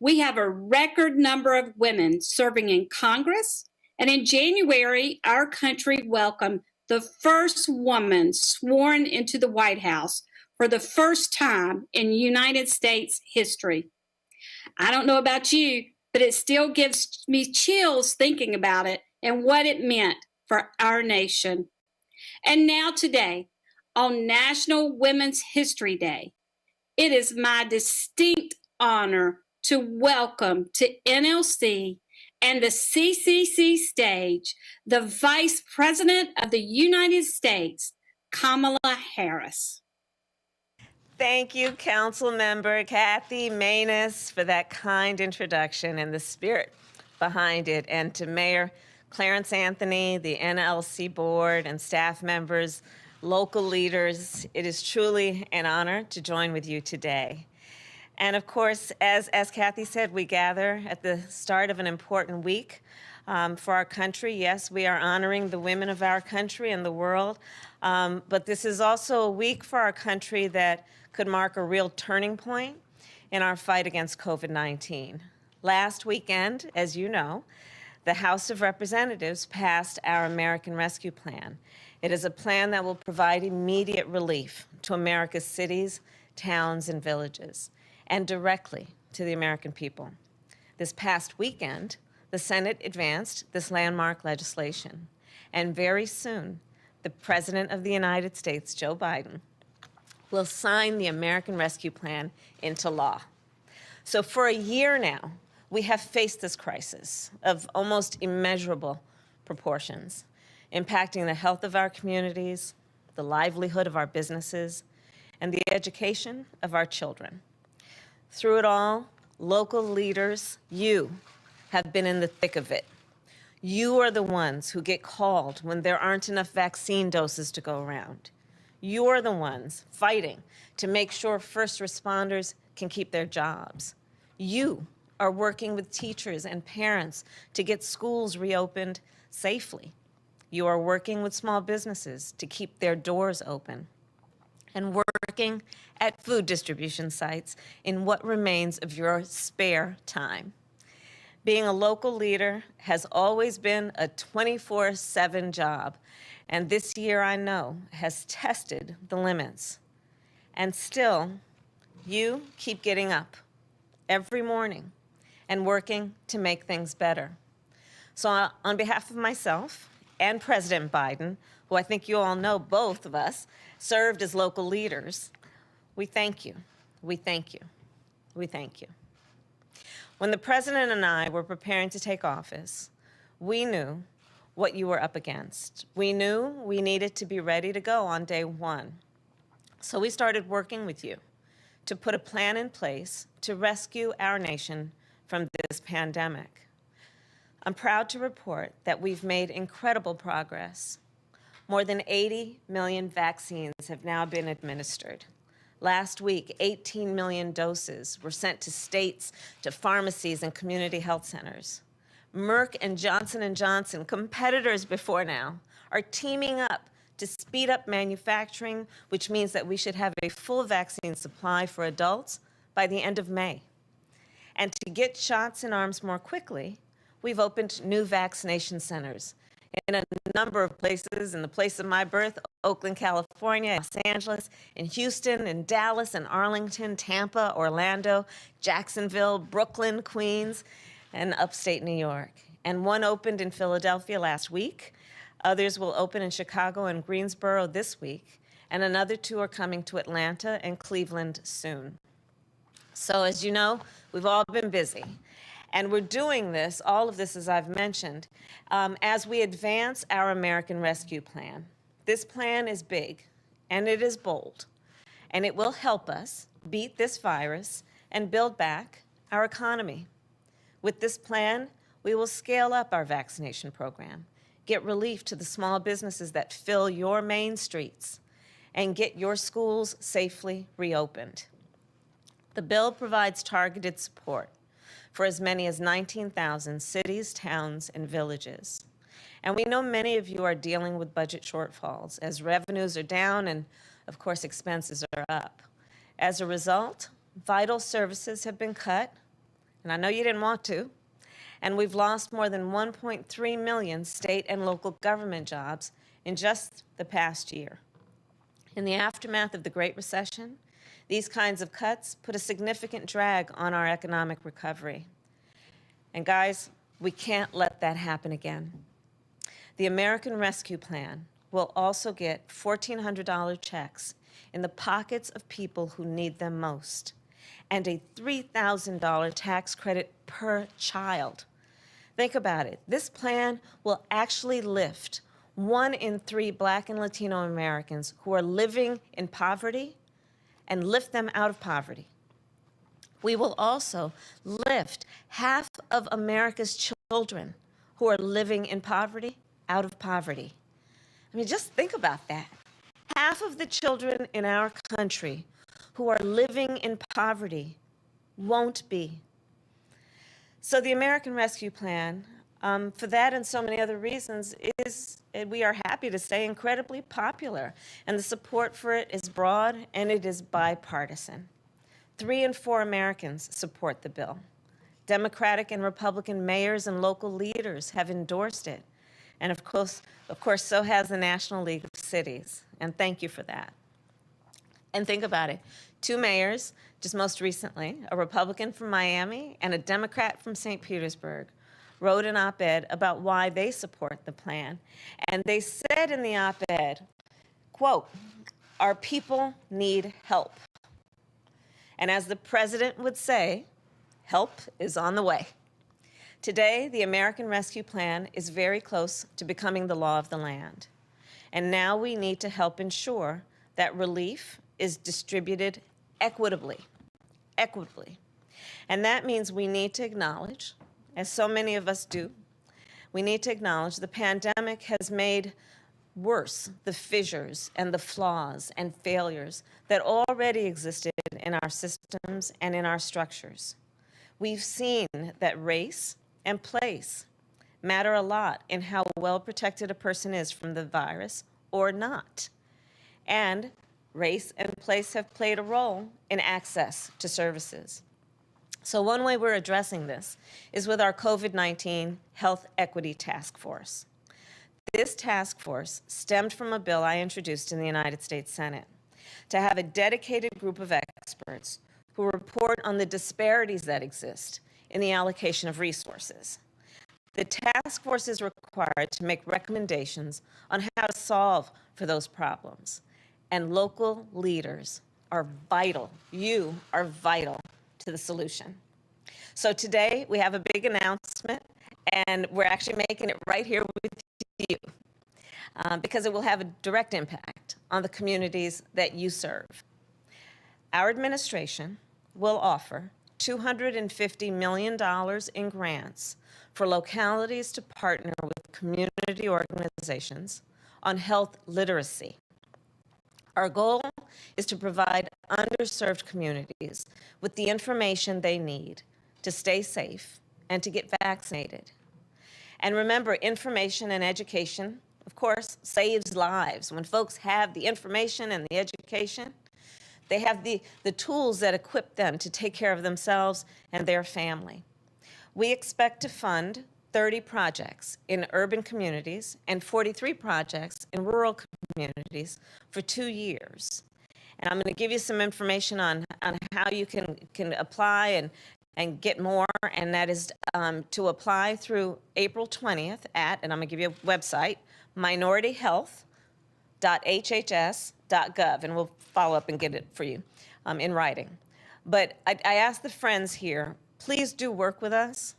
We have a record number of women serving in Congress, and in January, our country welcomed the first woman sworn into the White House for the first time in United States history. I don't know about you, but it still gives me chills thinking about it and what it meant for our nation. And now today, on National Women's History Day, it is my distinct honor to welcome to NLC and the CCC stage the Vice President of the United States, Kamala Harris. Thank you, Councilmember Kathy Maness, for that kind introduction and the spirit behind it, and to Mayor Clarence Anthony, the NLC board and staff members, local leaders. It is truly an honor to join with you today. And of course, as Kathy said, we gather at the start of an important week for our country. Yes, we are honoring the women of our country and the world, but this is also a week for our country that could mark a real turning point in our fight against COVID-19. Last weekend, as you know, the House of Representatives passed our American Rescue Plan. It is a plan that will provide immediate relief to America's cities, towns, and villages, and directly to the American people. This past weekend, the Senate advanced this landmark legislation, and very soon, the President of the United States, Joe Biden, will sign the American Rescue Plan into law. So for a year now, we have faced this crisis of almost immeasurable proportions, impacting the health of our communities, the livelihood of our businesses, and the education of our children. Through it all, local leaders, you have been in the thick of it. You are the ones who get called when there aren't enough vaccine doses to go around. You're the ones fighting to make sure first responders can keep their jobs. You are working with teachers and parents to get schools reopened safely. You are working with small businesses to keep their doors open, and working at food distribution sites in what remains of your spare time. Being a local leader has always been a 24/7 job, and this year, I know, has tested the limits. And still, you keep getting up every morning and working to make things better. So on behalf of myself and President Biden, who I think you all know, both of us served as local leaders, we thank you, we thank you, we thank you. When the President and I were preparing to take office, we knew what you were up against. We knew we needed to be ready to go on day one. So we started working with you to put a plan in place to rescue our nation from this pandemic. I'm proud to report that we've made incredible progress. More than 80 million vaccines have now been administered. Last week, 18 million doses were sent to states, to pharmacies, and community health centers. Merck and Johnson & Johnson, competitors before now, are teaming up to speed up manufacturing, which means that we should have a full vaccine supply for adults by the end of May. And to get shots in arms more quickly, we've opened new vaccination centers in a number of places. In the place of my birth, Oakland, California, Los Angeles, in Houston, in Dallas, and Arlington, Tampa, Orlando, Jacksonville, Brooklyn, Queens, and upstate New York. And one opened in Philadelphia last week. Others will open in Chicago and Greensboro this week. And another two are coming to Atlanta and Cleveland soon. So as you know, we've all been busy. And we're doing this, all of this, as I've mentioned, as we advance our American Rescue Plan. This plan is big, and it is bold, and it will help us beat this virus and build back our economy. With this plan, we will scale up our vaccination program, get relief to the small businesses that fill your main streets, and get your schools safely reopened. The bill provides targeted support for as many as 19,000 cities, towns, and villages. And we know many of you are dealing with budget shortfalls as revenues are down and, of course, expenses are up. As a result, vital services have been cut, and I know you didn't want to, and we've lost more than 1.3 million state and local government jobs in just the past year. In the aftermath of the Great Recession, these kinds of cuts put a significant drag on our economic recovery. And guys, we can't let that happen again. The American Rescue Plan will also get $1,400 checks in the pockets of people who need them most, and a $3,000 tax credit per child. Think about it. This plan will actually lift 1 in 3 Black and Latino Americans who are living in poverty and lift them out of poverty. We will also lift half of America's children who are living in poverty out of poverty. I mean, just think about that. Half of the children in our country who are living in poverty won't be. So the American Rescue Plan, for that and so many other reasons, we are happy to say, incredibly popular. And the support for it is broad and it is bipartisan. 3 in 4 Americans support the bill. Democratic and Republican mayors and local leaders have endorsed it. And of course, so has the National League of Cities. And thank you for that. And think about it. 2 mayors, just most recently, a Republican from Miami and a Democrat from St. Petersburg, wrote an op-ed about why they support the plan. And they said in the op-ed, quote, "Our people need help. And as the president would say, help is on the way." Today, the American Rescue Plan is very close to becoming the law of the land. And now we need to help ensure that relief is distributed equitably. And that means we need to acknowledge, as so many of us do, we need to acknowledge the pandemic has made worse the fissures and the flaws and failures that already existed in our systems and in our structures. We've seen that race and place matter a lot in how well protected a person is from the virus or not. And race and place have played a role in access to services. So one way we're addressing this is with our COVID-19 Health Equity Task Force. This task force stemmed from a bill I introduced in the United States Senate to have a dedicated group of experts who report on the disparities that exist in the allocation of resources. The task force is required to make recommendations on how to solve for those problems. And local leaders are vital. You are vital to the solution. So today we have a big announcement, and we're actually making it right here with you because it will have a direct impact on the communities that you serve. Our administration will offer $250 million in grants for localities to partner with community organizations on health literacy. Our goal is to provide underserved communities with the information they need to stay safe and to get vaccinated. And remember, information and education, of course, saves lives. When folks have the information and the education, they have the tools that equip them to take care of themselves and their family. We expect to fund 30 projects in urban communities and 43 projects in rural communities for 2 years. And I'm going to give you some information on how you can apply and get more, and that is to apply through April 20th at, and I'm going to give you a website, minorityhealth.hhs.gov, and we'll follow up and get it for you in writing. But I ask the friends here, please do work with us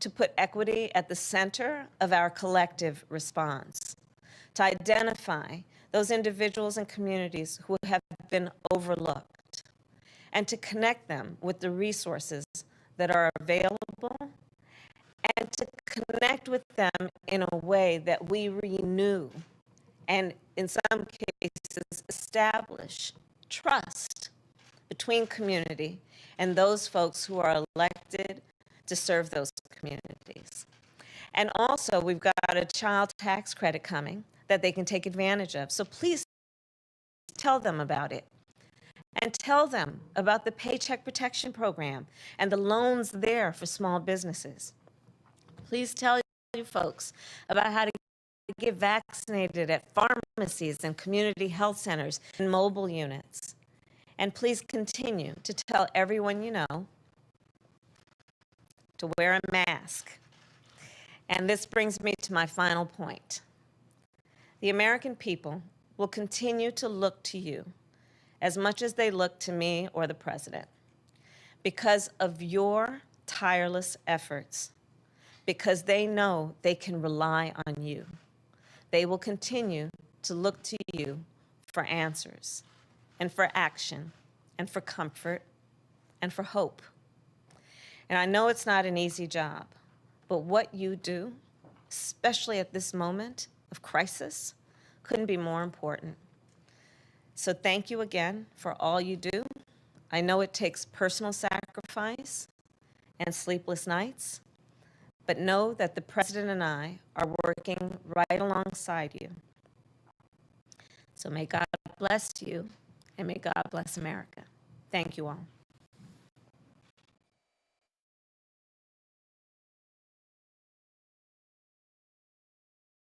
to put equity at the center of our collective response, to identify those individuals and communities who have been overlooked, and to connect them with the resources that are available, and to connect with them in a way that we renew and, in some cases, establish trust between community and those folks who are elected to serve those communities. And also, we've got a child tax credit coming that they can take advantage of. So please tell them about it. and tell them about the Paycheck Protection Program and the loans there for small businesses. Please tell you folks about how to get vaccinated at pharmacies and community health centers and mobile units. And please continue to tell everyone you know to wear a mask. And this brings me to my final point. The American people will continue to look to you as much as they look to me or the president because of your tireless efforts, because they know they can rely on you. They will continue to look to you for answers and for action and for comfort and for hope. And I know it's not an easy job, but what you do, especially at this moment of crisis, couldn't be more important. So thank you again for all you do. I know it takes personal sacrifice and sleepless nights, but know that the President and I are working right alongside you. So may God bless you, and may God bless America. Thank you all.